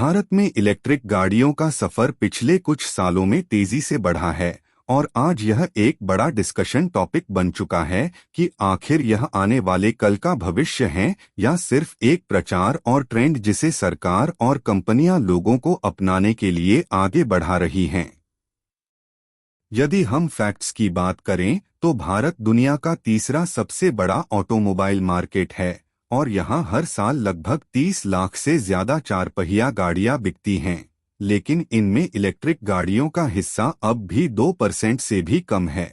भारत में इलेक्ट्रिक गाड़ियों का सफर पिछले कुछ सालों में तेजी से बढ़ा है और आज यह एक बड़ा डिस्कशन टॉपिक बन चुका है कि आखिर यह आने वाले कल का भविष्य है या सिर्फ एक प्रचार और ट्रेंड जिसे सरकार और कंपनियां लोगों को अपनाने के लिए आगे बढ़ा रही हैं। यदि हम फैक्ट्स की बात करें तो भारत दुनिया का तीसरा सबसे बड़ा ऑटोमोबाइल मार्केट है और यहां हर साल लगभग 30 लाख से ज्यादा चार पहिया गाड़ियां बिकती हैं, लेकिन इनमें इलेक्ट्रिक गाड़ियों का हिस्सा अब भी 2% से भी कम है।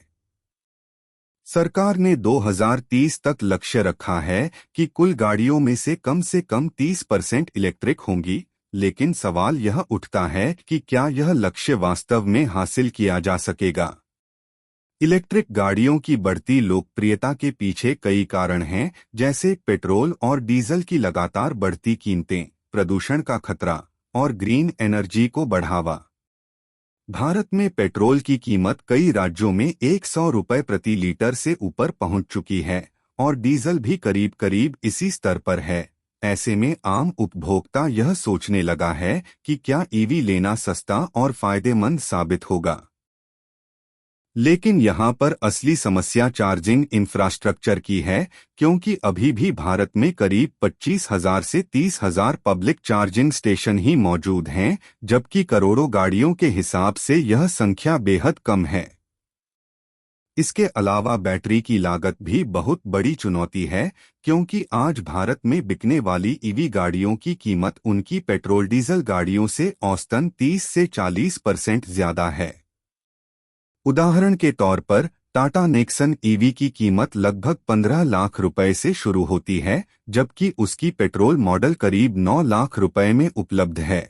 सरकार ने 2030 तक लक्ष्य रखा है कि कुल गाड़ियों में से कम 30% इलेक्ट्रिक होंगी, लेकिन सवाल यह उठता है कि क्या यह लक्ष्य वास्तव में हासिल किया जा सकेगा। इलेक्ट्रिक गाड़ियों की बढ़ती लोकप्रियता के पीछे कई कारण हैं, जैसे पेट्रोल और डीजल की लगातार बढ़ती कीमतें, प्रदूषण का खतरा और ग्रीन एनर्जी को बढ़ावा। भारत में पेट्रोल की कीमत कई राज्यों में 100 रुपये प्रति लीटर से ऊपर पहुंच चुकी है और डीजल भी करीब करीब इसी स्तर पर है। ऐसे में आम उपभोक्ता यह सोचने लगा है कि क्या ईवी लेना सस्ता और फायदेमंद साबित होगा। लेकिन यहाँ पर असली समस्या चार्जिंग इंफ्रास्ट्रक्चर की है, क्योंकि अभी भी भारत में करीब 25,000 से 30,000 पब्लिक चार्जिंग स्टेशन ही मौजूद हैं, जबकि करोड़ों गाड़ियों के हिसाब से यह संख्या बेहद कम है। इसके अलावा बैटरी की लागत भी बहुत बड़ी चुनौती है, क्योंकि आज भारत में बिकने वाली ईवी गाड़ियों की कीमत उनकी पेट्रोल डीजल गाड़ियों से औसतन 30 से 40% ज्यादा है। उदाहरण के तौर पर टाटा नेक्सन ईवी की कीमत लगभग 15 लाख रुपए से शुरू होती है, जबकि उसकी पेट्रोल मॉडल करीब 9 लाख रुपए में उपलब्ध है।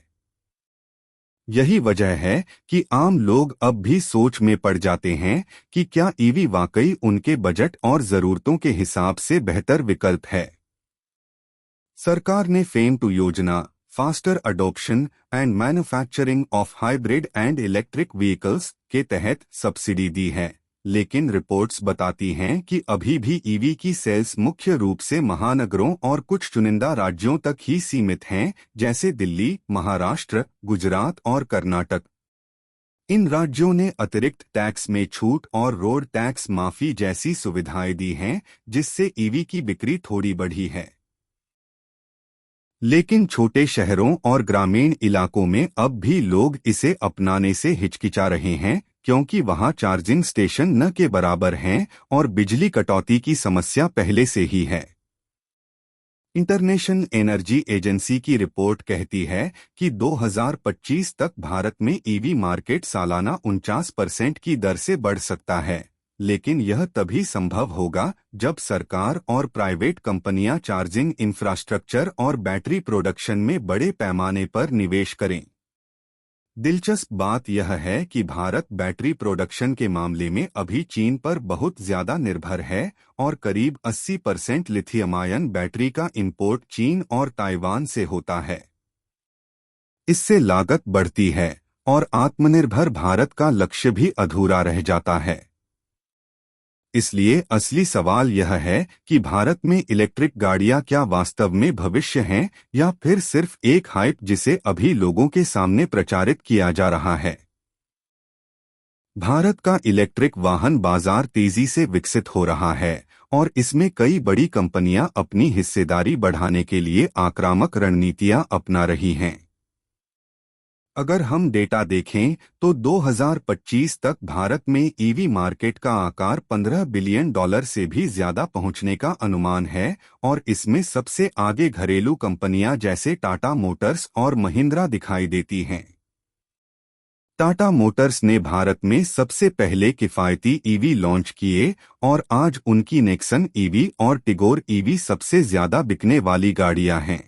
यही वजह है कि आम लोग अब भी सोच में पड़ जाते हैं कि क्या ईवी वाकई उनके बजट और जरूरतों के हिसाब से बेहतर विकल्प है। सरकार ने फेम टू योजना, faster adoption and manufacturing of hybrid and electric vehicles के तहत सब्सिडी दी है, लेकिन रिपोर्ट्स बताती हैं कि अभी भी ईवी की सेल्स मुख्य रूप से महानगरों और कुछ चुनिंदा राज्यों तक ही सीमित हैं, जैसे दिल्ली, महाराष्ट्र, गुजरात और कर्नाटक। इन राज्यों ने अतिरिक्त टैक्स में छूट और रोड टैक्स माफी जैसी सुविधाएं दी हैं, जिससे ईवी की बिक्री थोड़ी बढ़ी है। लेकिन छोटे शहरों और ग्रामीण इलाकों में अब भी लोग इसे अपनाने से हिचकिचा रहे हैं, क्योंकि वहां चार्जिंग स्टेशन न के बराबर हैं और बिजली कटौती की समस्या पहले से ही है। इंटरनेशनल एनर्जी एजेंसी की रिपोर्ट कहती है कि 2025 तक भारत में ईवी मार्केट सालाना 49% की दर से बढ़ सकता है, लेकिन यह तभी संभव होगा जब सरकार और प्राइवेट कंपनियां चार्जिंग इंफ्रास्ट्रक्चर और बैटरी प्रोडक्शन में बड़े पैमाने पर निवेश करें। दिलचस्प बात यह है कि भारत बैटरी प्रोडक्शन के मामले में अभी चीन पर बहुत ज्यादा निर्भर है और करीब 80% लिथियम आयन बैटरी का इंपोर्ट चीन और ताइवान से होता है। इससे लागत बढ़ती है और आत्मनिर्भर भारत का लक्ष्य भी अधूरा रह जाता है। इसलिए असली सवाल यह है कि भारत में इलेक्ट्रिक गाड़ियां क्या वास्तव में भविष्य हैं या फिर सिर्फ एक हाइप जिसे अभी लोगों के सामने प्रचारित किया जा रहा है। भारत का इलेक्ट्रिक वाहन बाजार तेजी से विकसित हो रहा है और इसमें कई बड़ी कंपनियां अपनी हिस्सेदारी बढ़ाने के लिए आक्रामक रणनीतियां अपना रही हैं। अगर हम डेटा देखें तो 2025 तक भारत में ईवी मार्केट का आकार $15 बिलियन से भी ज्यादा पहुंचने का अनुमान है और इसमें सबसे आगे घरेलू कंपनियां जैसे टाटा मोटर्स और महिंद्रा दिखाई देती हैं। टाटा मोटर्स ने भारत में सबसे पहले किफायती ईवी लॉन्च किए और आज उनकी नेक्सन ईवी और टिगोर ईवी सबसे ज्यादा बिकने वाली गाड़ियां हैं।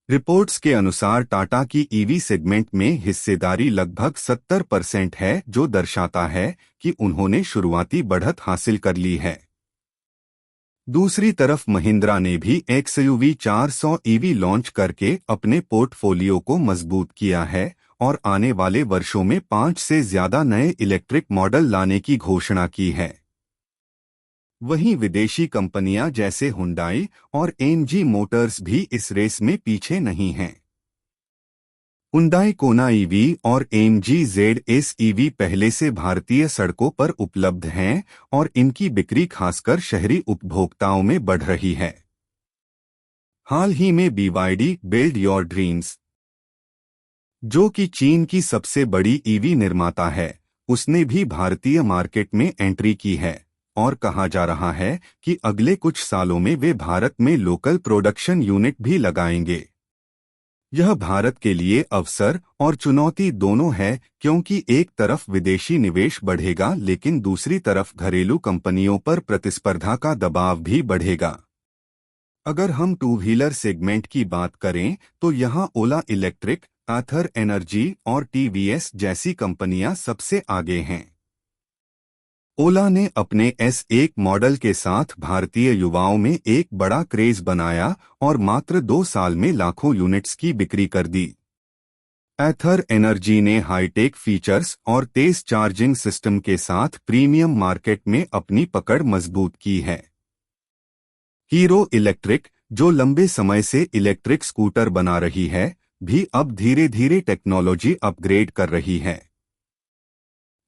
रिपोर्ट्स के अनुसार टाटा की ईवी सेगमेंट में हिस्सेदारी लगभग 70% है, जो दर्शाता है कि उन्होंने शुरुआती बढ़त हासिल कर ली है। दूसरी तरफ महिंद्रा ने भी XUV 400 ईवी लॉन्च करके अपने पोर्टफोलियो को मजबूत किया है और आने वाले वर्षों में 5 से ज्यादा नए इलेक्ट्रिक मॉडल लाने की घोषणा की है। वहीं विदेशी कंपनियां जैसे हुंडई और एमजी मोटर्स भी इस रेस में पीछे नहीं हैं। हुंडई कोना ईवी और एमजी ZS ईवी पहले से भारतीय सड़कों पर उपलब्ध हैं और इनकी बिक्री खासकर शहरी उपभोक्ताओं में बढ़ रही है। हाल ही में BYD बिल्ड योर ड्रीम्स, जो कि चीन की सबसे बड़ी ईवी निर्माता है, उसने भी भारतीय मार्केट में एंट्री की है और कहा जा रहा है कि अगले कुछ सालों में वे भारत में लोकल प्रोडक्शन यूनिट भी लगाएंगे। यह भारत के लिए अवसर और चुनौती दोनों है, क्योंकि एक तरफ विदेशी निवेश बढ़ेगा लेकिन दूसरी तरफ घरेलू कंपनियों पर प्रतिस्पर्धा का दबाव भी बढ़ेगा। अगर हम टू व्हीलर सेगमेंट की बात करें तो यहाँ ओला इलेक्ट्रिक, आथर एनर्जी और टीवीएस जैसी कंपनियां सबसे आगे हैं। ओला ने अपने S1 मॉडल के साथ भारतीय युवाओं में एक बड़ा क्रेज बनाया और मात्र 2 साल में लाखों यूनिट्स की बिक्री कर दी। एथर एनर्जी ने हाईटेक फीचर्स और तेज चार्जिंग सिस्टम के साथ प्रीमियम मार्केट में अपनी पकड़ मजबूत की है। हीरो इलेक्ट्रिक, जो लंबे समय से इलेक्ट्रिक स्कूटर बना रही है, भी अब धीरे धीरे टेक्नोलॉजी अपग्रेड कर रही है।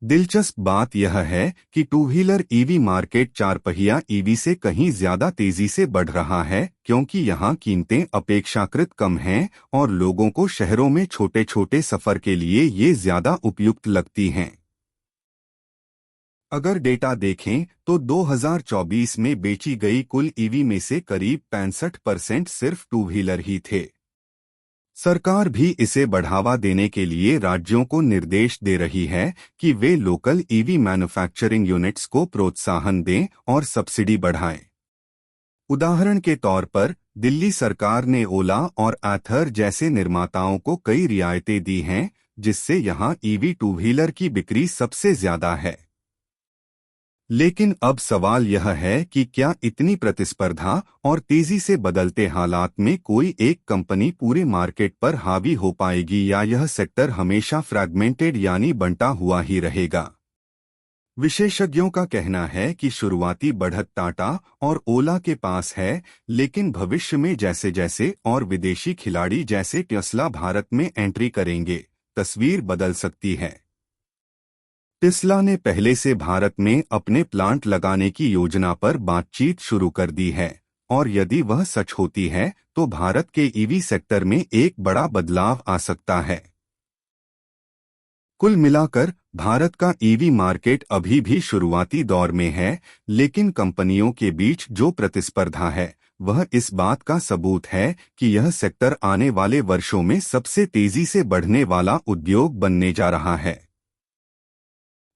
दिलचस्प बात यह है कि टू व्हीलर ईवी मार्केट चार पहिया ईवी से कहीं ज्यादा तेजी से बढ़ रहा है, क्योंकि यहाँ कीमतें अपेक्षाकृत कम हैं और लोगों को शहरों में छोटे छोटे सफर के लिए ये ज्यादा उपयुक्त लगती हैं। अगर डेटा देखें तो 2024 में बेची गई कुल ईवी में से करीब 65% सिर्फ टू व्हीलर ही थे। सरकार भी इसे बढ़ावा देने के लिए राज्यों को निर्देश दे रही है कि वे लोकल ईवी मैन्युफैक्चरिंग यूनिट्स को प्रोत्साहन दें और सब्सिडी बढ़ाएं। उदाहरण के तौर पर दिल्ली सरकार ने ओला और आथर जैसे निर्माताओं को कई रियायतें दी हैं, जिससे यहां ईवी टू व्हीलर की बिक्री सबसे ज्यादा है। लेकिन अब सवाल यह है कि क्या इतनी प्रतिस्पर्धा और तेजी से बदलते हालात में कोई एक कंपनी पूरे मार्केट पर हावी हो पाएगी, या यह सेक्टर हमेशा फ्रैगमेंटेड यानी बंटा हुआ ही रहेगा। विशेषज्ञों का कहना है कि शुरुआती बढ़त टाटा और ओला के पास है, लेकिन भविष्य में जैसे जैसे और विदेशी खिलाड़ी जैसे टेस्ला भारत में एंट्री करेंगे, तस्वीर बदल सकती है। टेस्ला ने पहले से भारत में अपने प्लांट लगाने की योजना पर बातचीत शुरू कर दी है और यदि वह सच होती है तो भारत के ईवी सेक्टर में एक बड़ा बदलाव आ सकता है। कुल मिलाकर भारत का ईवी मार्केट अभी भी शुरुआती दौर में है, लेकिन कंपनियों के बीच जो प्रतिस्पर्धा है वह इस बात का सबूत है कि यह सेक्टर आने वाले वर्षों में सबसे तेजी से बढ़ने वाला उद्योग बनने जा रहा है।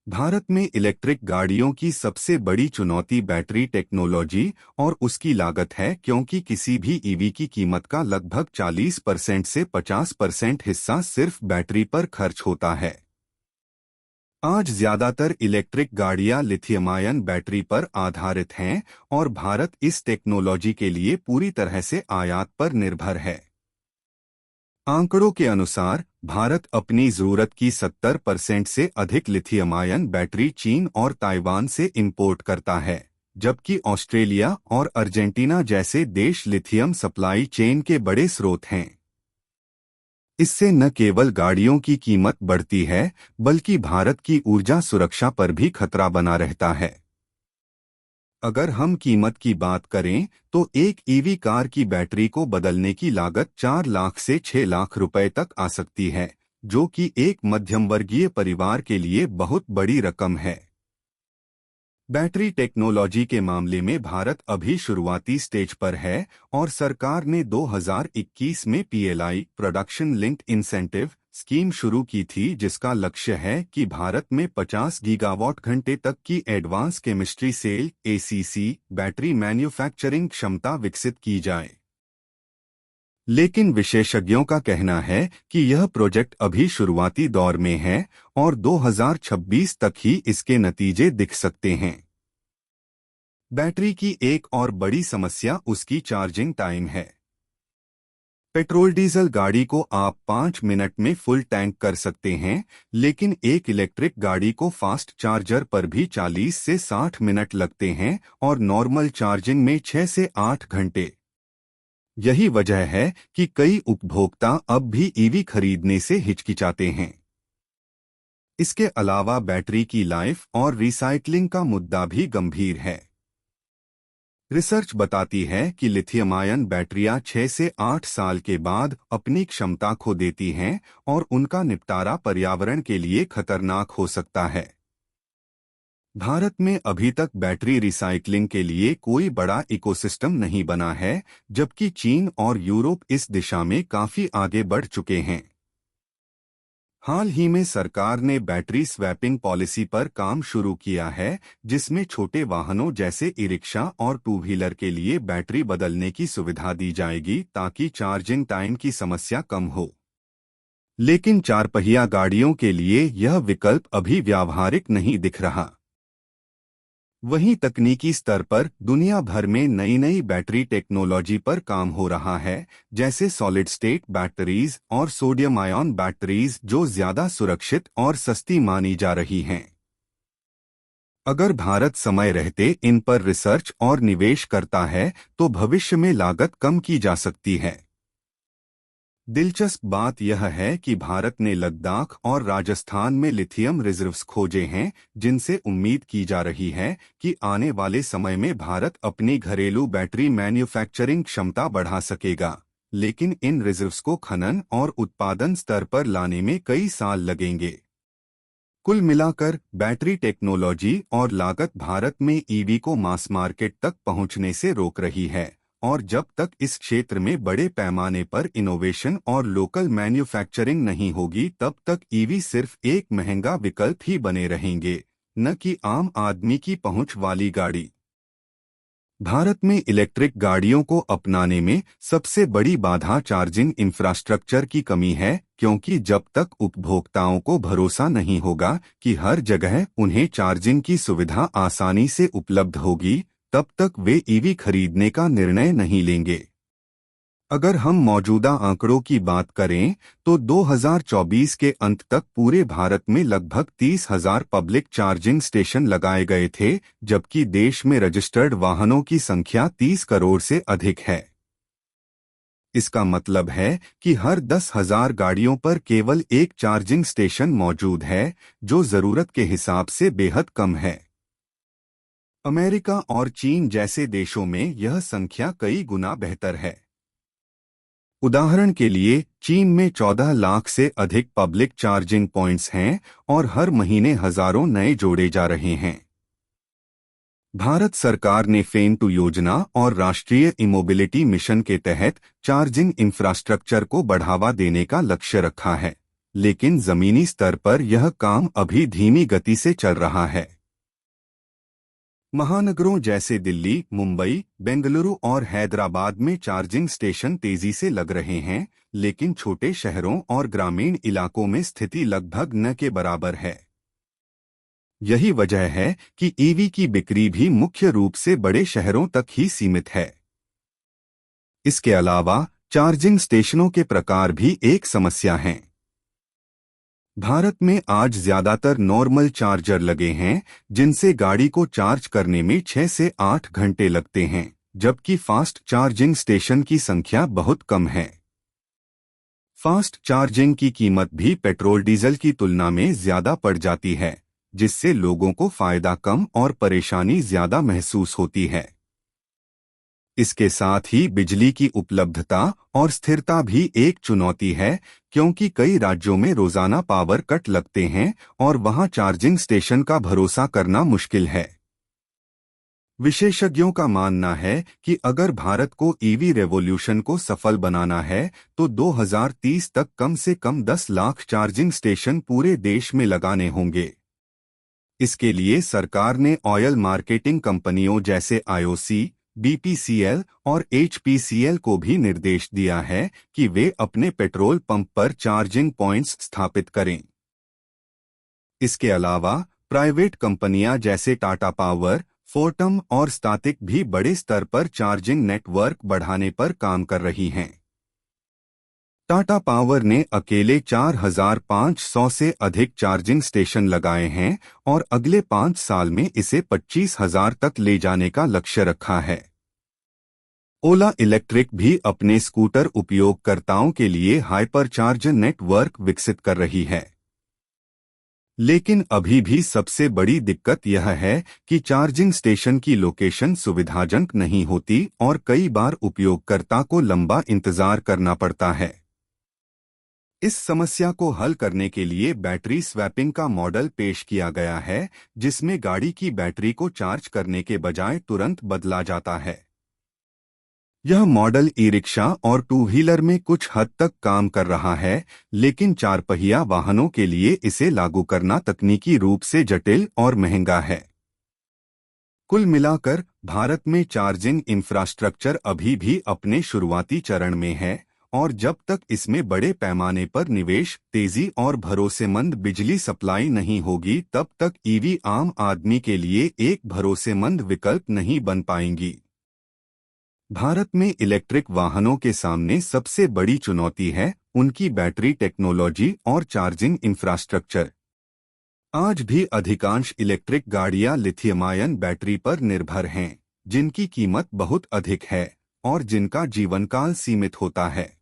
भारत में इलेक्ट्रिक गाड़ियों की सबसे बड़ी चुनौती बैटरी टेक्नोलॉजी और उसकी लागत है, क्योंकि किसी भी ईवी की कीमत का लगभग 40% से 50% हिस्सा सिर्फ बैटरी पर खर्च होता है। आज ज्यादातर इलेक्ट्रिक गाड़ियां लिथियम आयन बैटरी पर आधारित हैं और भारत इस टेक्नोलॉजी के लिए पूरी तरह से आयात पर निर्भर है। आंकड़ों के अनुसार भारत अपनी जरूरत की 70% से अधिक लिथियम आयन बैटरी चीन और ताइवान से इंपोर्ट करता है, जबकि ऑस्ट्रेलिया और अर्जेंटीना जैसे देश लिथियम सप्लाई चेन के बड़े स्रोत हैं। इससे न केवल गाड़ियों की कीमत बढ़ती है, बल्कि भारत की ऊर्जा सुरक्षा पर भी खतरा बना रहता है। अगर हम कीमत की बात करें तो एक ईवी कार की बैटरी को बदलने की लागत 4 लाख से 6 लाख रुपए तक आ सकती है, जो कि एक मध्यम वर्गीय परिवार के लिए बहुत बड़ी रकम है। बैटरी टेक्नोलॉजी के मामले में भारत अभी शुरुआती स्टेज पर है और सरकार ने 2021 में PLI production linked incentive scheme शुरू की थी, जिसका लक्ष्य है कि भारत में 50 गीगावाट घंटे तक की advance chemistry cell ACC battery manufacturing क्षमता विकसित की जाए। लेकिन विशेषज्ञों का कहना है कि यह प्रोजेक्ट अभी शुरुआती दौर में है और 2026 तक ही इसके नतीजे दिख सकते हैं। बैटरी की एक और बड़ी समस्या उसकी चार्जिंग टाइम है। पेट्रोल डीजल गाड़ी को आप 5 मिनट में फुल टैंक कर सकते हैं, लेकिन एक इलेक्ट्रिक गाड़ी को फास्ट चार्जर पर भी 40 से 60 मिनट लगते हैं और नॉर्मल चार्जिंग में 6 से 8 घंटे। यही वजह है कि कई उपभोक्ता अब भी ईवी खरीदने से हिचकिचाते हैं। इसके अलावा बैटरी की लाइफ और रिसाइकलिंग का मुद्दा भी गंभीर है। रिसर्च बताती है कि लिथियम आयन बैटरियां 6 से 8 साल के बाद अपनी क्षमता खो देती हैं और उनका निपटारा पर्यावरण के लिए खतरनाक हो सकता है। भारत में अभी तक बैटरी रिसाइकलिंग के लिए कोई बड़ा इकोसिस्टम नहीं बना है, जबकि चीन और यूरोप इस दिशा में काफी आगे बढ़ चुके हैं। हाल ही में सरकार ने बैटरी स्वैपिंग पॉलिसी पर काम शुरू किया है, जिसमें छोटे वाहनों जैसे ई रिक्शा और टू व्हीलर के लिए बैटरी बदलने की सुविधा दी जाएगी ताकि चार्जिंग टाइम की समस्या कम हो। लेकिन चार पहिया गाड़ियों के लिए यह विकल्प अभी व्यावहारिक नहीं दिख रहा। वहीं तकनीकी स्तर पर दुनिया भर में नई नई बैटरी टेक्नोलॉजी पर काम हो रहा है, जैसे सॉलिड स्टेट बैटरीज और सोडियम आयन बैटरीज, जो ज्यादा सुरक्षित और सस्ती मानी जा रही हैं। अगर भारत समय रहते इन पर रिसर्च और निवेश करता है तो भविष्य में लागत कम की जा सकती है। दिलचस्प बात यह है कि भारत ने लद्दाख और राजस्थान में लिथियम रिजर्व्स खोजे हैं, जिनसे उम्मीद की जा रही है कि आने वाले समय में भारत अपनी घरेलू बैटरी मैन्युफैक्चरिंग क्षमता बढ़ा सकेगा। लेकिन इन रिजर्व्स को खनन और उत्पादन स्तर पर लाने में कई साल लगेंगे। कुल मिलाकर बैटरी टेक्नोलॉजी और लागत भारत में ईवी को मास मार्केट तक पहुंचने से रोक रही है, और जब तक इस क्षेत्र में बड़े पैमाने पर इनोवेशन और लोकल मैन्युफैक्चरिंग नहीं होगी, तब तक ईवी सिर्फ एक महंगा विकल्प ही बने रहेंगे, न कि आम आदमी की पहुंच वाली गाड़ी। भारत में इलेक्ट्रिक गाड़ियों को अपनाने में सबसे बड़ी बाधा चार्जिंग इंफ्रास्ट्रक्चर की कमी है, क्योंकि जब तक उपभोक्ताओं को भरोसा नहीं होगा कि हर जगह उन्हें चार्जिंग की सुविधा आसानी से उपलब्ध होगी, तब तक वे ईवी खरीदने का निर्णय नहीं लेंगे। अगर हम मौजूदा आंकड़ों की बात करें तो 2024 के अंत तक पूरे भारत में लगभग 30,000 पब्लिक चार्जिंग स्टेशन लगाए गए थे, जबकि देश में रजिस्टर्ड वाहनों की संख्या 30 करोड़ से अधिक है। इसका मतलब है कि हर 10,000 गाड़ियों पर केवल एक चार्जिंग स्टेशन मौजूद है, जो जरूरत के हिसाब से बेहद कम है। अमेरिका और चीन जैसे देशों में यह संख्या कई गुना बेहतर है। उदाहरण के लिए चीन में 14 लाख से अधिक पब्लिक चार्जिंग पॉइंट्स हैं और हर महीने हजारों नए जोड़े जा रहे हैं। भारत सरकार ने FAME II योजना और राष्ट्रीय ई-मोबिलिटी मिशन के तहत चार्जिंग इंफ्रास्ट्रक्चर को बढ़ावा देने का लक्ष्य रखा है, लेकिन जमीनी स्तर पर यह काम अभी धीमी गति से चल रहा है। महानगरों जैसे दिल्ली, मुंबई, बेंगलुरु और हैदराबाद में चार्जिंग स्टेशन तेजी से लग रहे हैं, लेकिन छोटे शहरों और ग्रामीण इलाकों में स्थिति लगभग न के बराबर है। यही वजह है कि ईवी की बिक्री भी मुख्य रूप से बड़े शहरों तक ही सीमित है। इसके अलावा चार्जिंग स्टेशनों के प्रकार भी एक समस्या हैं। भारत में आज ज्यादातर नॉर्मल चार्जर लगे हैं, जिनसे गाड़ी को चार्ज करने में 6 से 8 घंटे लगते हैं, जबकि फास्ट चार्जिंग स्टेशन की संख्या बहुत कम है। फास्ट चार्जिंग की कीमत भी पेट्रोल डीजल की तुलना में ज्यादा पड़ जाती है, जिससे लोगों को फायदा कम और परेशानी ज्यादा महसूस होती है। इसके साथ ही बिजली की उपलब्धता और स्थिरता भी एक चुनौती है, क्योंकि कई राज्यों में रोजाना पावर कट लगते हैं और वहां चार्जिंग स्टेशन का भरोसा करना मुश्किल है। विशेषज्ञों का मानना है कि अगर भारत को ईवी रेवोल्यूशन को सफल बनाना है तो 2030 तक कम से कम 10 लाख चार्जिंग स्टेशन पूरे देश में लगाने होंगे। इसके लिए सरकार ने ऑयल मार्केटिंग कंपनियों जैसे IOC, BPCL और HPCL को भी निर्देश दिया है कि वे अपने पेट्रोल पंप पर चार्जिंग पॉइंट्स स्थापित करें। इसके अलावा प्राइवेट कंपनियां जैसे टाटा पावर, फोर्टम और स्टातिक भी बड़े स्तर पर चार्जिंग नेटवर्क बढ़ाने पर काम कर रही हैं। टाटा पावर ने अकेले 4,500 से अधिक चार्जिंग स्टेशन लगाए हैं और अगले 5 साल में इसे 25,000 तक ले जाने का लक्ष्य रखा है। ओला इलेक्ट्रिक भी अपने स्कूटर उपयोगकर्ताओं के लिए हाइपरचार्जर नेटवर्क विकसित कर रही है। लेकिन अभी भी सबसे बड़ी दिक्कत यह है कि चार्जिंग स्टेशन की लोकेशन सुविधाजनक नहीं होती और कई बार उपयोगकर्ता को लंबा इंतजार करना पड़ता है। इस समस्या को हल करने के लिए बैटरी स्वैपिंग का मॉडल पेश किया गया है, जिसमें गाड़ी की बैटरी को चार्ज करने के बजाय तुरंत बदला जाता है। यह मॉडल ई रिक्शा और टू व्हीलर में कुछ हद तक काम कर रहा है, लेकिन चार पहिया वाहनों के लिए इसे लागू करना तकनीकी रूप से जटिल और महंगा है। कुल मिलाकर भारत में चार्जिंग इंफ्रास्ट्रक्चर अभी भी अपने शुरुआती चरण में है और जब तक इसमें बड़े पैमाने पर निवेश, तेजी और भरोसेमंद बिजली सप्लाई नहीं होगी, तब तक ईवी आम आदमी के लिए एक भरोसेमंद विकल्प नहीं बन पाएंगी। भारत में इलेक्ट्रिक वाहनों के सामने सबसे बड़ी चुनौती है उनकी बैटरी टेक्नोलॉजी और चार्जिंग इंफ्रास्ट्रक्चर। आज भी अधिकांश इलेक्ट्रिक गाड़ियां लिथियम आयन बैटरी पर निर्भर हैं, जिनकी कीमत बहुत अधिक है और जिनका जीवनकाल सीमित होता है।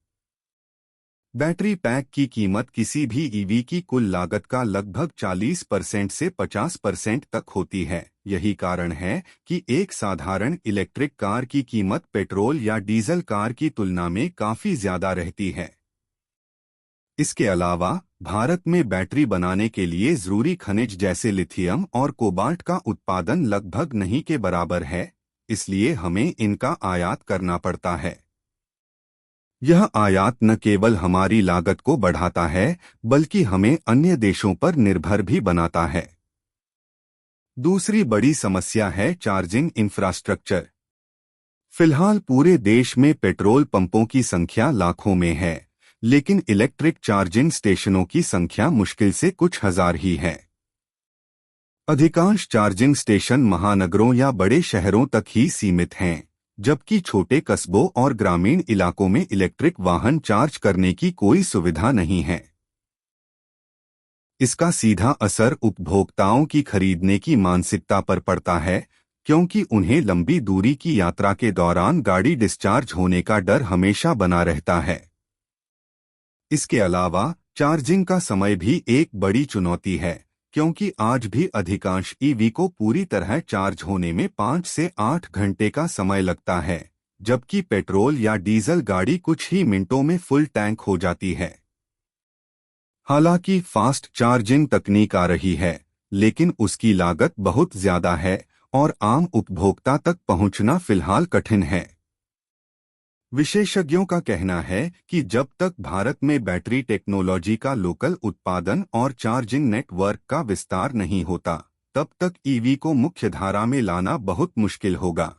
बैटरी पैक की कीमत किसी भी ईवी की कुल लागत का लगभग 40% से 50% तक होती है। यही कारण है कि एक साधारण इलेक्ट्रिक कार की कीमत पेट्रोल या डीजल कार की तुलना में काफी ज्यादा रहती है। इसके अलावा भारत में बैटरी बनाने के लिए जरूरी खनिज जैसे लिथियम और कोबाल्ट का उत्पादन लगभग नहीं के बराबर है, इसलिए हमें इनका आयात करना पड़ता है। यह आयात न केवल हमारी लागत को बढ़ाता है, बल्कि हमें अन्य देशों पर निर्भर भी बनाता है। दूसरी बड़ी समस्या है चार्जिंग इंफ्रास्ट्रक्चर। फिलहाल पूरे देश में पेट्रोल पंपों की संख्या लाखों में है, लेकिन इलेक्ट्रिक चार्जिंग स्टेशनों की संख्या मुश्किल से कुछ हजार ही है। अधिकांश चार्जिंग स्टेशन महानगरों या बड़े शहरों तक ही सीमित हैं, जबकि छोटे कस्बों और ग्रामीण इलाकों में इलेक्ट्रिक वाहन चार्ज करने की कोई सुविधा नहीं है। इसका सीधा असर उपभोक्ताओं की खरीदने की मानसिकता पर पड़ता है, क्योंकि उन्हें लंबी दूरी की यात्रा के दौरान गाड़ी डिस्चार्ज होने का डर हमेशा बना रहता है। इसके अलावा चार्जिंग का समय भी एक बड़ी चुनौती है, क्योंकि आज भी अधिकांश ईवी को पूरी तरह चार्ज होने में 5 से 8 घंटे का समय लगता है, जबकि पेट्रोल या डीजल गाड़ी कुछ ही मिनटों में फुल टैंक हो जाती है। हालांकि फास्ट चार्जिंग तकनीक आ रही है, लेकिन उसकी लागत बहुत ज्यादा है और आम उपभोक्ता तक पहुंचना फिलहाल कठिन है। विशेषज्ञों का कहना है कि जब तक भारत में बैटरी टेक्नोलॉजी का लोकल उत्पादन और चार्जिंग नेटवर्क का विस्तार नहीं होता, तब तक ईवी को मुख्यधारा में लाना बहुत मुश्किल होगा।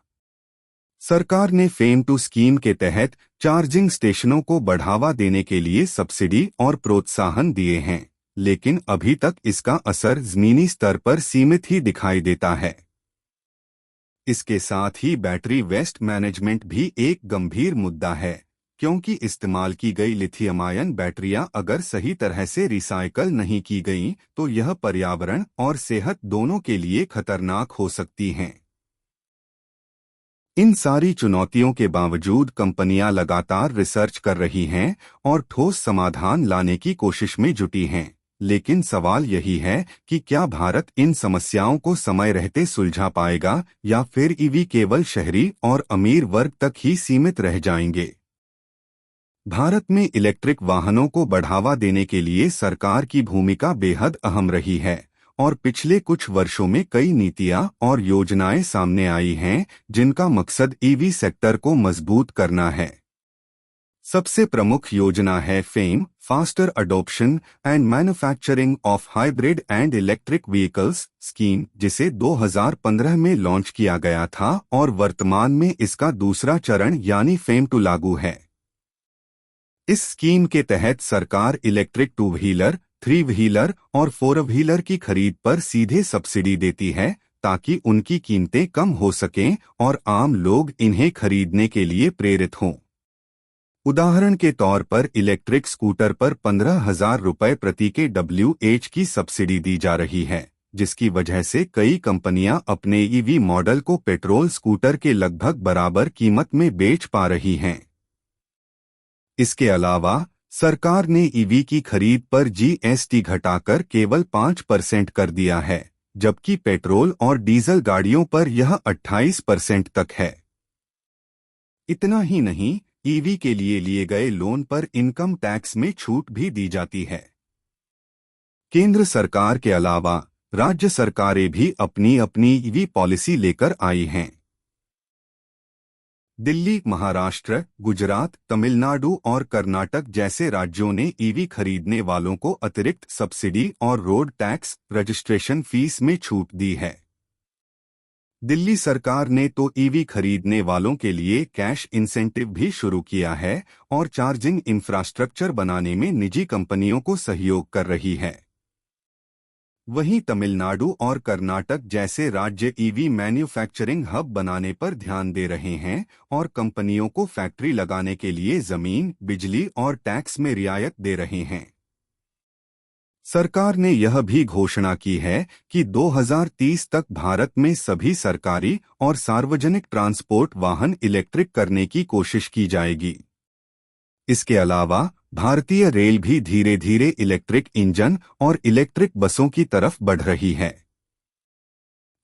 सरकार ने फेम टू स्कीम के तहत चार्जिंग स्टेशनों को बढ़ावा देने के लिए सब्सिडी और प्रोत्साहन दिए हैं, लेकिन अभी तक इसका असर जमीनी स्तर पर सीमित ही दिखाई देता है। इसके साथ ही बैटरी वेस्ट मैनेजमेंट भी एक गंभीर मुद्दा है, क्योंकि इस्तेमाल की गई लिथियम आयन बैटरियां अगर सही तरह से रिसाइकल नहीं की गईं, तो यह पर्यावरण और सेहत दोनों के लिए खतरनाक हो सकती हैं। इन सारी चुनौतियों के बावजूद कंपनियां लगातार रिसर्च कर रही हैं और ठोस समाधान लाने की कोशिश में जुटी हैं। लेकिन सवाल यही है कि क्या भारत इन समस्याओं को समय रहते सुलझा पाएगा या फिर ईवी केवल शहरी और अमीर वर्ग तक ही सीमित रह जाएंगे। भारत में इलेक्ट्रिक वाहनों को बढ़ावा देने के लिए सरकार की भूमिका बेहद अहम रही है और पिछले कुछ वर्षों में कई नीतियां और योजनाएं सामने आई हैं, जिनका मकसद ईवी सेक्टर को मजबूत करना है। सबसे प्रमुख योजना है fame, faster adoption and manufacturing of hybrid and electric vehicles scheme, जिसे 2015 में लॉन्च किया गया था और वर्तमान में इसका दूसरा चरण यानी फेम टू लागू है। इस स्कीम के तहत सरकार electric two wheeler, three wheeler और फोर व्हीलर की खरीद पर सीधे सब्सिडी देती है, ताकि उनकी कीमतें कम हो सकें और आम लोग इन्हें खरीदने के लिए प्रेरित हों। उदाहरण के तौर पर इलेक्ट्रिक स्कूटर पर 15,000 रुपये प्रति के WH की सब्सिडी दी जा रही है, जिसकी वजह से कई कंपनियां अपने ईवी मॉडल को पेट्रोल स्कूटर के लगभग बराबर कीमत में बेच पा रही हैं। इसके अलावा सरकार ने ईवी की खरीद पर जीएसटी घटाकर केवल 5% कर दिया है, जबकि पेट्रोल और डीजल गाड़ियों पर यह 28% तक है। इतना ही नहीं, ईवी के लिए गए लोन पर इनकम टैक्स में छूट भी दी जाती है। केंद्र सरकार के अलावा राज्य सरकारें भी अपनी अपनी ईवी पॉलिसी लेकर आई हैं। दिल्ली, महाराष्ट्र, गुजरात, तमिलनाडु और कर्नाटक जैसे राज्यों ने ईवी खरीदने वालों को अतिरिक्त सब्सिडी और रोड टैक्स रजिस्ट्रेशन फीस में छूट दी है। दिल्ली सरकार ने तो ईवी खरीदने वालों के लिए कैश इंसेंटिव भी शुरू किया है और चार्जिंग इंफ्रास्ट्रक्चर बनाने में निजी कंपनियों को सहयोग कर रही है। वहीं तमिलनाडु और कर्नाटक जैसे राज्य ईवी मैन्युफैक्चरिंग हब बनाने पर ध्यान दे रहे हैं और कंपनियों को फैक्ट्री लगाने के लिए जमीन, बिजली और टैक्स में रियायत दे रहे हैं। सरकार ने यह भी घोषणा की है कि 2030 तक भारत में सभी सरकारी और सार्वजनिक ट्रांसपोर्ट वाहन इलेक्ट्रिक करने की कोशिश की जाएगी। इसके अलावा भारतीय रेल भी धीरे धीरे इलेक्ट्रिक इंजन और इलेक्ट्रिक बसों की तरफ बढ़ रही है।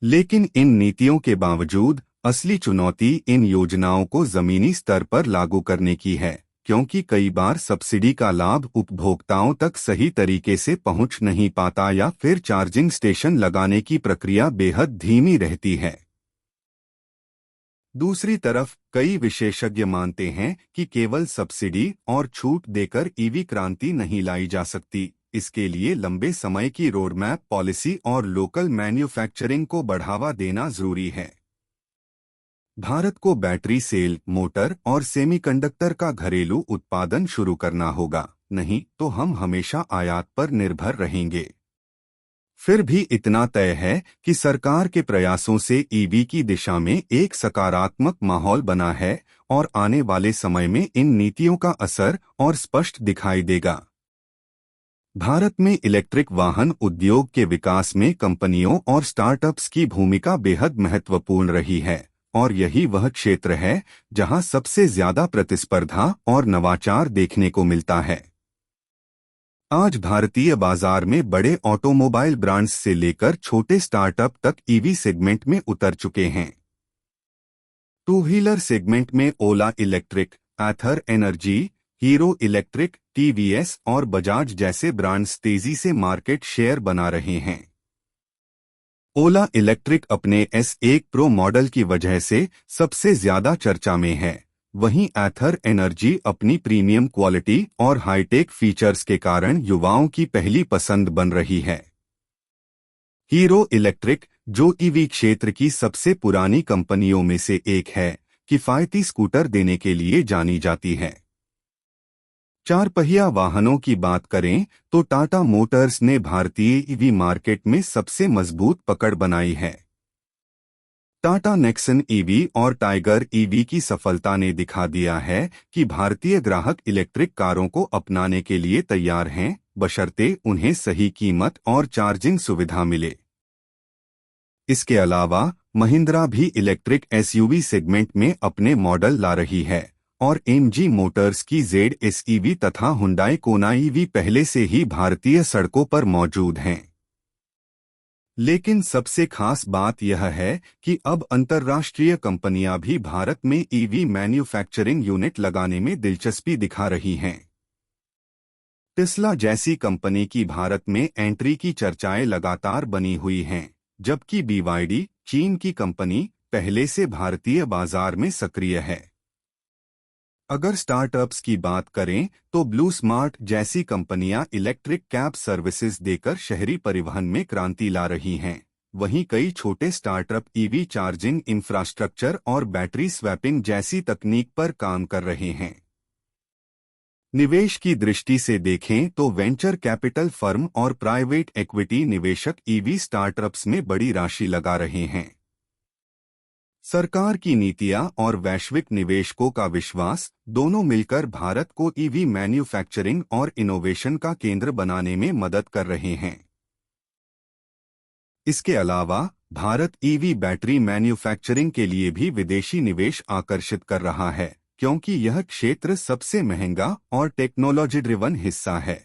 लेकिन इन नीतियों के बावजूद असली चुनौती इन योजनाओं को जमीनी स्तर पर लागू करने की है, क्योंकि कई बार सब्सिडी का लाभ उपभोक्ताओं तक सही तरीके से पहुंच नहीं पाता या फिर चार्जिंग स्टेशन लगाने की प्रक्रिया बेहद धीमी रहती है। दूसरी तरफ कई विशेषज्ञ मानते हैं कि केवल सब्सिडी और छूट देकर ईवी क्रांति नहीं लाई जा सकती। इसके लिए लंबे समय की रोडमैप, पॉलिसी और लोकल मैन्युफैक्चरिंग को बढ़ावा देना जरूरी है। भारत को बैटरी सेल, मोटर और सेमीकंडक्टर का घरेलू उत्पादन शुरू करना होगा, नहीं तो हम हमेशा आयात पर निर्भर रहेंगे। फिर भी इतना तय है कि सरकार के प्रयासों से ईवी की दिशा में एक सकारात्मक माहौल बना है और आने वाले समय में इन नीतियों का असर और स्पष्ट दिखाई देगा। भारत में इलेक्ट्रिक वाहन उद्योग के विकास में कंपनियों और स्टार्टअप्स की भूमिका बेहद महत्वपूर्ण रही है और यही वह क्षेत्र है जहां सबसे ज्यादा प्रतिस्पर्धा और नवाचार देखने को मिलता है। आज भारतीय बाजार में बड़े ऑटोमोबाइल ब्रांड्स से लेकर छोटे स्टार्टअप तक ईवी सेगमेंट में उतर चुके हैं। टू व्हीलर सेगमेंट में ओला इलेक्ट्रिक, एथर एनर्जी, हीरो इलेक्ट्रिक, टीवीएस और बजाज जैसे ब्रांड्स तेजी से मार्केट शेयर बना रहे हैं। ओला इलेक्ट्रिक अपने S1 प्रो मॉडल की वजह से सबसे ज्यादा चर्चा में है, वहीं एथर एनर्जी अपनी प्रीमियम क्वालिटी और हाईटेक फीचर्स के कारण युवाओं की पहली पसंद बन रही है। हीरो इलेक्ट्रिक, जो ईवी क्षेत्र की सबसे पुरानी कंपनियों में से एक है, किफायती स्कूटर देने के लिए जानी जाती है। चार पहिया वाहनों की बात करें तो टाटा मोटर्स ने भारतीय ईवी मार्केट में सबसे मजबूत पकड़ बनाई है। टाटा नेक्सन ईवी और टाइगर ईवी की सफलता ने दिखा दिया है कि भारतीय ग्राहक इलेक्ट्रिक कारों को अपनाने के लिए तैयार हैं, बशर्ते उन्हें सही कीमत और चार्जिंग सुविधा मिले। इसके अलावा महिंद्रा भी इलेक्ट्रिक एसयूवी सेगमेंट में अपने मॉडल ला रही है और एमजी मोटर्स की ZS ईवी तथा हुंडई कोना ईवी पहले से ही भारतीय सड़कों पर मौजूद हैं। लेकिन सबसे खास बात यह है कि अब अंतर्राष्ट्रीय कंपनियां भी भारत में ईवी मैन्युफैक्चरिंग यूनिट लगाने में दिलचस्पी दिखा रही हैं। टेस्ला जैसी कंपनी की भारत में एंट्री की चर्चाएं लगातार बनी हुई हैं, जबकि BYD, चीन की कंपनी, पहले से भारतीय बाजार में सक्रिय है। अगर स्टार्टअप्स की बात करें तो ब्लू स्मार्ट जैसी कंपनियां इलेक्ट्रिक कैब सर्विसेज देकर शहरी परिवहन में क्रांति ला रही हैं। वहीं कई छोटे स्टार्टअप ईवी चार्जिंग इंफ्रास्ट्रक्चर और बैटरी स्वैपिंग जैसी तकनीक पर काम कर रहे हैं। निवेश की दृष्टि से देखें तो वेंचर कैपिटल फर्म और प्राइवेट इक्विटी निवेशक ईवी स्टार्टअप्स में बड़ी राशि लगा रहे हैं। सरकार की नीतियां और वैश्विक निवेशकों का विश्वास दोनों मिलकर भारत को ईवी मैन्युफैक्चरिंग और इनोवेशन का केंद्र बनाने में मदद कर रहे हैं। इसके अलावा भारत ईवी बैटरी मैन्युफैक्चरिंग के लिए भी विदेशी निवेश आकर्षित कर रहा है, क्योंकि यह क्षेत्र सबसे महंगा और टेक्नोलॉजी ड्रिवन हिस्सा है।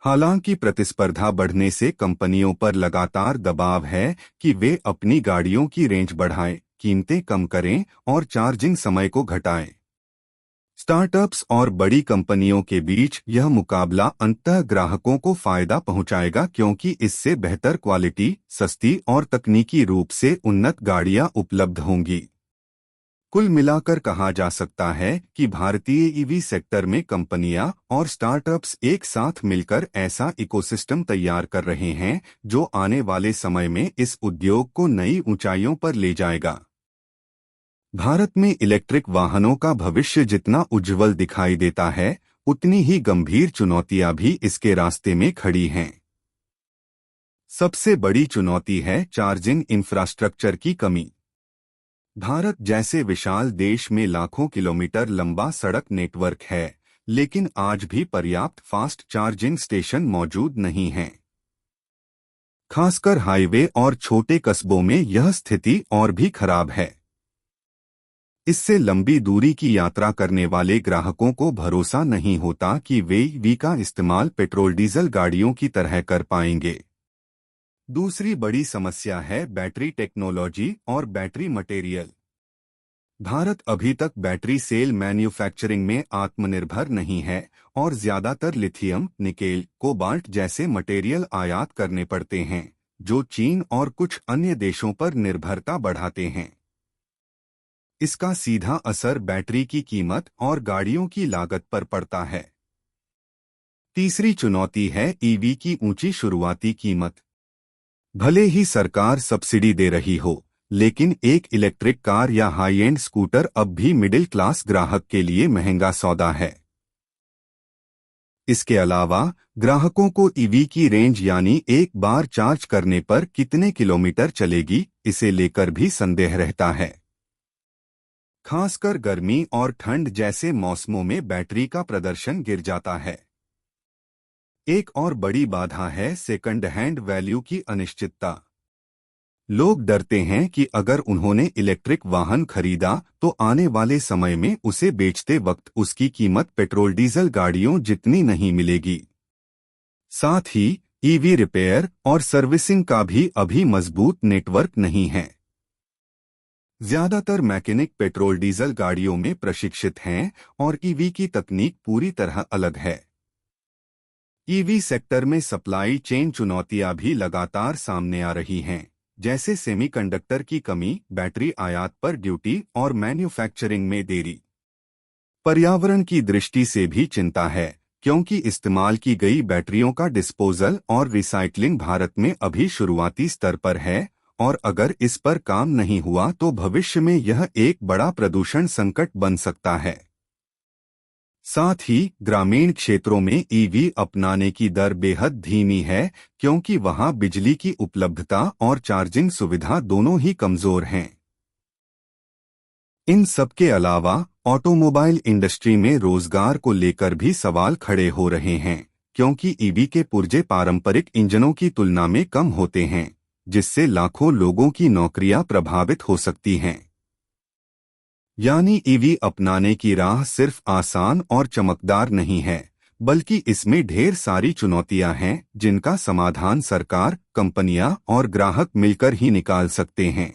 हालांकि प्रतिस्पर्धा बढ़ने से कंपनियों पर लगातार दबाव है कि वे अपनी गाड़ियों की रेंज बढ़ाएं, कीमतें कम करें और चार्जिंग समय को घटाएं। स्टार्टअप्स और बड़ी कंपनियों के बीच यह मुकाबला अंततः ग्राहकों को फायदा पहुंचाएगा, क्योंकि इससे बेहतर क्वालिटी, सस्ती और तकनीकी रूप से उन्नत गाड़ियां उपलब्ध होंगी। कुल मिलाकर कहा जा सकता है कि भारतीय ईवी सेक्टर में कंपनियां और स्टार्टअप्स एक साथ मिलकर ऐसा इकोसिस्टम तैयार कर रहे हैं जो आने वाले समय में इस उद्योग को नई ऊंचाइयों पर ले जाएगा। भारत में इलेक्ट्रिक वाहनों का भविष्य जितना उज्जवल दिखाई देता है, उतनी ही गंभीर चुनौतियां भी इसके रास्ते में खड़ी हैं। सबसे बड़ी चुनौती है चार्जिंग इंफ्रास्ट्रक्चर की कमी। भारत जैसे विशाल देश में लाखों किलोमीटर लंबा सड़क नेटवर्क है, लेकिन आज भी पर्याप्त फास्ट चार्जिंग स्टेशन मौजूद नहीं हैं। खासकर हाईवे और छोटे कस्बों में यह स्थिति और भी खराब है। इससे लंबी दूरी की यात्रा करने वाले ग्राहकों को भरोसा नहीं होता कि वे ईवी का इस्तेमाल पेट्रोल डीजल गाड़ियों की तरह कर पाएंगे। दूसरी बड़ी समस्या है बैटरी टेक्नोलॉजी और बैटरी मटेरियल। भारत अभी तक बैटरी सेल मैन्युफैक्चरिंग में आत्मनिर्भर नहीं है और ज्यादातर लिथियम, निकेल, कोबाल्ट जैसे मटेरियल आयात करने पड़ते हैं, जो चीन और कुछ अन्य देशों पर निर्भरता बढ़ाते हैं। इसका सीधा असर बैटरी की कीमत और गाड़ियों की लागत पर पड़ता है। तीसरी चुनौती है ईवी की ऊंची शुरुआती कीमत। भले ही सरकार सब्सिडी दे रही हो, लेकिन एक इलेक्ट्रिक कार या हाई एंड स्कूटर अब भी मिडिल क्लास ग्राहक के लिए महंगा सौदा है। इसके अलावा ग्राहकों को ईवी की रेंज यानी एक बार चार्ज करने पर कितने किलोमीटर चलेगी, इसे लेकर भी संदेह रहता है। खासकर गर्मी और ठंड जैसे मौसमों में बैटरी का प्रदर्शन गिर जाता है। एक और बड़ी बाधा है सेकंड हैंड वैल्यू की अनिश्चितता। लोग डरते हैं कि अगर उन्होंने इलेक्ट्रिक वाहन खरीदा तो आने वाले समय में उसे बेचते वक्त उसकी कीमत पेट्रोल डीजल गाड़ियों जितनी नहीं मिलेगी। साथ ही ईवी रिपेयर और सर्विसिंग का भी अभी मजबूत नेटवर्क नहीं है। ज्यादातर मैकेनिक पेट्रोल डीजल गाड़ियों में प्रशिक्षित हैं और ईवी की तकनीक पूरी तरह अलग है। ईवी सेक्टर में सप्लाई चेन चुनौतियां भी लगातार सामने आ रही हैं, जैसे सेमीकंडक्टर की कमी, बैटरी आयात पर ड्यूटी और मैन्युफैक्चरिंग में देरी। पर्यावरण की दृष्टि से भी चिंता है, क्योंकि इस्तेमाल की गई बैटरियों का डिस्पोजल और रिसाइकलिंग भारत में अभी शुरुआती स्तर पर है, और अगर इस पर काम नहीं हुआ तो भविष्य में यह एक बड़ा प्रदूषण संकट बन सकता है। साथ ही ग्रामीण क्षेत्रों में ईवी अपनाने की दर बेहद धीमी है, क्योंकि वहां बिजली की उपलब्धता और चार्जिंग सुविधा दोनों ही कमजोर हैं। इन सब के अलावा ऑटोमोबाइल इंडस्ट्री में रोजगार को लेकर भी सवाल खड़े हो रहे हैं, क्योंकि ईवी के पुर्जे पारंपरिक इंजनों की तुलना में कम होते हैं, जिससे लाखों लोगों की नौकरियां प्रभावित हो सकती हैं। यानी ईवी अपनाने की राह सिर्फ आसान और चमकदार नहीं है, बल्कि इसमें ढेर सारी चुनौतियां हैं जिनका समाधान सरकार, कंपनियां और ग्राहक मिलकर ही निकाल सकते हैं।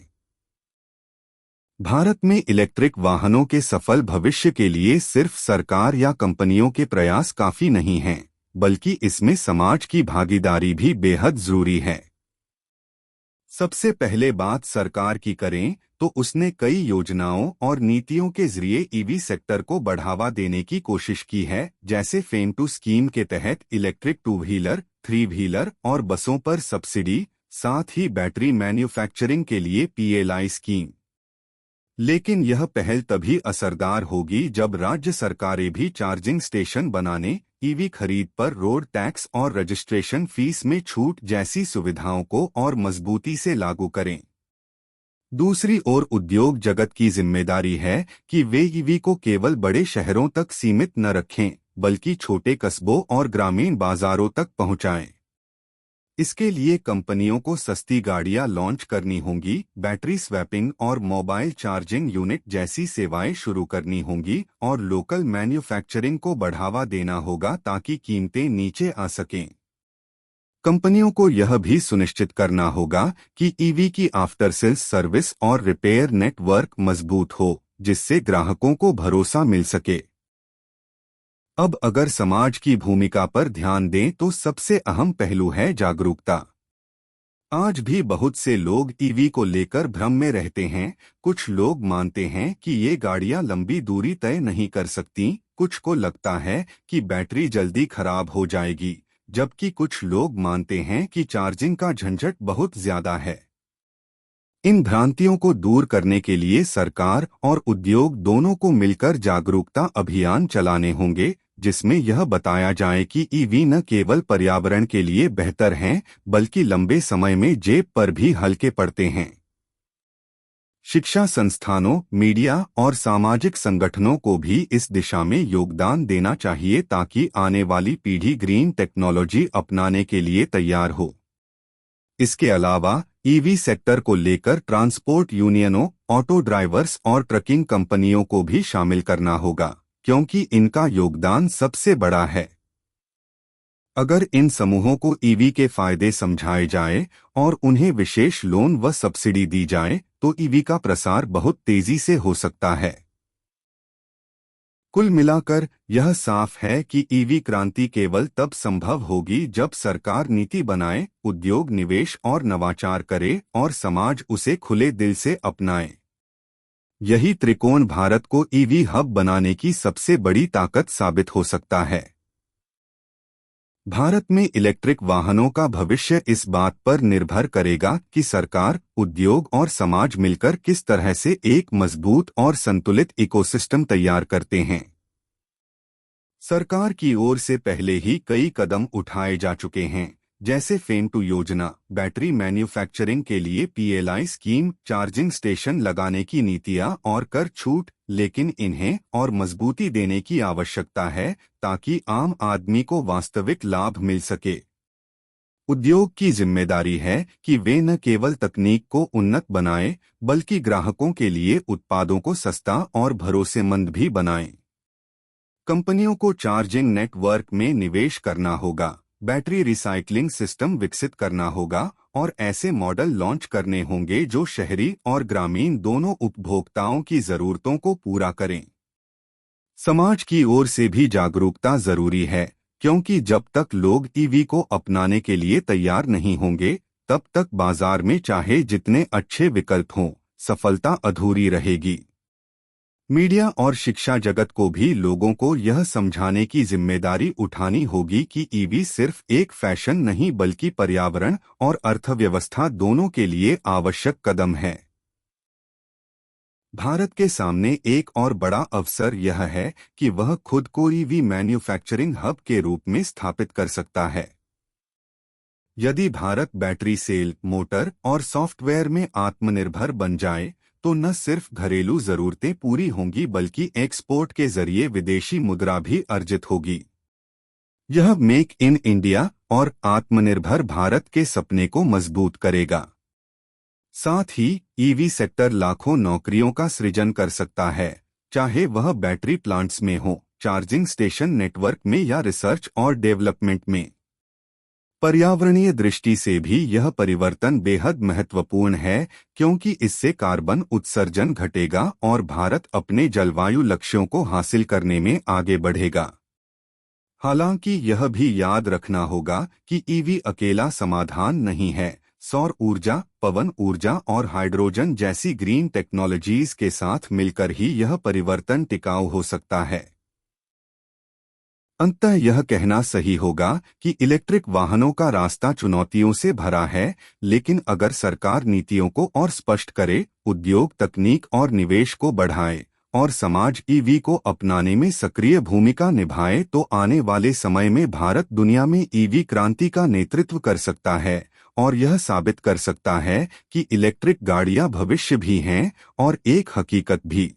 भारत में इलेक्ट्रिक वाहनों के सफल भविष्य के लिए सिर्फ सरकार या कंपनियों के प्रयास काफी नहीं हैं, बल्कि इसमें समाज की भागीदारी भी बेहद जरूरी है। सबसे पहले बात सरकार की करें तो उसने कई योजनाओं और नीतियों के जरिए ईवी सेक्टर को बढ़ावा देने की कोशिश की है, जैसे फेम टू स्कीम के तहत इलेक्ट्रिक 2 व्हीलर, 3 व्हीलर और बसों पर सब्सिडी, साथ ही बैटरी मैन्युफैक्चरिंग के लिए PLI स्कीम। लेकिन यह पहल तभी असरदार होगी जब राज्य सरकारें भी चार्जिंग स्टेशन बनाने, ईवी खरीद पर रोड टैक्स और रजिस्ट्रेशन फीस में छूट जैसी सुविधाओं को और मजबूती से लागू करें। दूसरी ओर उद्योग जगत की जिम्मेदारी है कि वे ईवी को केवल बड़े शहरों तक सीमित न रखें, बल्कि छोटे कस्बों और ग्रामीण बाजारों तक पहुंचाएं। इसके लिए कंपनियों को सस्ती गाड़ियां लॉन्च करनी होंगी, बैटरी स्वैपिंग और मोबाइल चार्जिंग यूनिट जैसी सेवाएं शुरू करनी होंगी और लोकल मैन्युफैक्चरिंग को बढ़ावा देना होगा ताकि कीमतें नीचे आ सकें। कंपनियों को यह भी सुनिश्चित करना होगा कि ईवी की आफ्टर सेल्स सर्विस और रिपेयर नेटवर्क मजबूत हो, जिससे ग्राहकों को भरोसा मिल सके। अब अगर समाज की भूमिका पर ध्यान दें तो सबसे अहम पहलू है जागरूकता। आज भी बहुत से लोग ईवी को लेकर भ्रम में रहते हैं। कुछ लोग मानते हैं कि ये गाड़ियां लंबी दूरी तय नहीं कर सकती, कुछ को लगता है कि बैटरी जल्दी खराब हो जाएगी, जबकि कुछ लोग मानते हैं कि चार्जिंग का झंझट बहुत ज्यादा है। इन भ्रांतियों को दूर करने के लिए सरकार और उद्योग दोनों को मिलकर जागरूकता अभियान चलाने होंगे, जिसमें यह बताया जाए कि ईवी न केवल पर्यावरण के लिए बेहतर हैं, बल्कि लंबे समय में जेब पर भी हल्के पड़ते हैं। शिक्षा संस्थानों, मीडिया और सामाजिक संगठनों को भी इस दिशा में योगदान देना चाहिए ताकि आने वाली पीढ़ी ग्रीन टेक्नोलॉजी अपनाने के लिए तैयार हो। इसके अलावा ईवी सेक्टर को लेकर ट्रांसपोर्ट यूनियनों, ऑटो ड्राइवर्स और ट्रकिंग कंपनियों को भी शामिल करना होगा, क्योंकि इनका योगदान सबसे बड़ा है। अगर इन समूहों को ईवी के फायदे समझाए जाए और उन्हें विशेष लोन व सब्सिडी दी जाए तो ईवी का प्रसार बहुत तेजी से हो सकता है। कुल मिलाकर यह साफ है कि ईवी क्रांति केवल तब संभव होगी जब सरकार नीति बनाए, उद्योग निवेश और नवाचार करे और समाज उसे खुले दिल से अपनाए। यही त्रिकोण भारत को ईवी हब बनाने की सबसे बड़ी ताकत साबित हो सकता है। भारत में इलेक्ट्रिक वाहनों का भविष्य इस बात पर निर्भर करेगा कि सरकार, उद्योग और समाज मिलकर किस तरह से एक मजबूत और संतुलित इकोसिस्टम तैयार करते हैं। सरकार की ओर से पहले ही कई कदम उठाए जा चुके हैं, जैसे फेम 2 योजना, बैटरी मैन्युफैक्चरिंग के लिए पीएलआई स्कीम, चार्जिंग स्टेशन लगाने की नीतियां और कर छूट, लेकिन इन्हें और मजबूती देने की आवश्यकता है ताकि आम आदमी को वास्तविक लाभ मिल सके। उद्योग की जिम्मेदारी है कि वे न केवल तकनीक को उन्नत बनाएं, बल्कि ग्राहकों के लिए उत्पादों को सस्ता और भरोसेमंद भी बनाएं। कंपनियों को चार्जिंग नेटवर्क में निवेश करना होगा, बैटरी रिसाइकलिंग सिस्टम विकसित करना होगा और ऐसे मॉडल लॉन्च करने होंगे जो शहरी और ग्रामीण दोनों उपभोक्ताओं की जरूरतों को पूरा करें। समाज की ओर से भी जागरूकता जरूरी है, क्योंकि जब तक लोग ईवी को अपनाने के लिए तैयार नहीं होंगे, तब तक बाजार में चाहे जितने अच्छे विकल्प हों, सफलता अधूरी रहेगी। मीडिया और शिक्षा जगत को भी लोगों को यह समझाने की जिम्मेदारी उठानी होगी कि ईवी सिर्फ एक फैशन नहीं बल्कि पर्यावरण और अर्थव्यवस्था दोनों के लिए आवश्यक कदम है। भारत के सामने एक और बड़ा अवसर यह है कि वह खुद को ईवी मैन्युफैक्चरिंग हब के रूप में स्थापित कर सकता है। यदि भारत बैटरी सेल, मोटर और सॉफ्टवेयर में आत्मनिर्भर बन जाए तो न सिर्फ घरेलू जरूरतें पूरी होंगी बल्कि एक्सपोर्ट के जरिए विदेशी मुद्रा भी अर्जित होगी। यह मेक इन इंडिया और आत्मनिर्भर भारत के सपने को मजबूत करेगा। साथ ही ईवी सेक्टर लाखों नौकरियों का सृजन कर सकता है, चाहे वह बैटरी प्लांट्स में हो, चार्जिंग स्टेशन नेटवर्क में या रिसर्च और डेवलपमेंट में। पर्यावरणीय दृष्टि से भी यह परिवर्तन बेहद महत्वपूर्ण है, क्योंकि इससे कार्बन उत्सर्जन घटेगा और भारत अपने जलवायु लक्ष्यों को हासिल करने में आगे बढ़ेगा। हालांकि यह भी याद रखना होगा कि ईवी अकेला समाधान नहीं है। सौर ऊर्जा, पवन ऊर्जा और हाइड्रोजन जैसी ग्रीन टेक्नोलॉजीज के साथ मिलकर ही यह परिवर्तन टिकाऊ हो सकता है। अंततः यह कहना सही होगा कि इलेक्ट्रिक वाहनों का रास्ता चुनौतियों से भरा है, लेकिन अगर सरकार नीतियों को और स्पष्ट करे, उद्योग तकनीक और निवेश को बढ़ाए और समाज ईवी को अपनाने में सक्रिय भूमिका निभाए तो आने वाले समय में भारत दुनिया में ईवी क्रांति का नेतृत्व कर सकता है और यह साबित कर सकता है कि इलेक्ट्रिक गाड़ियां भविष्य भी हैं और एक हकीकत भी।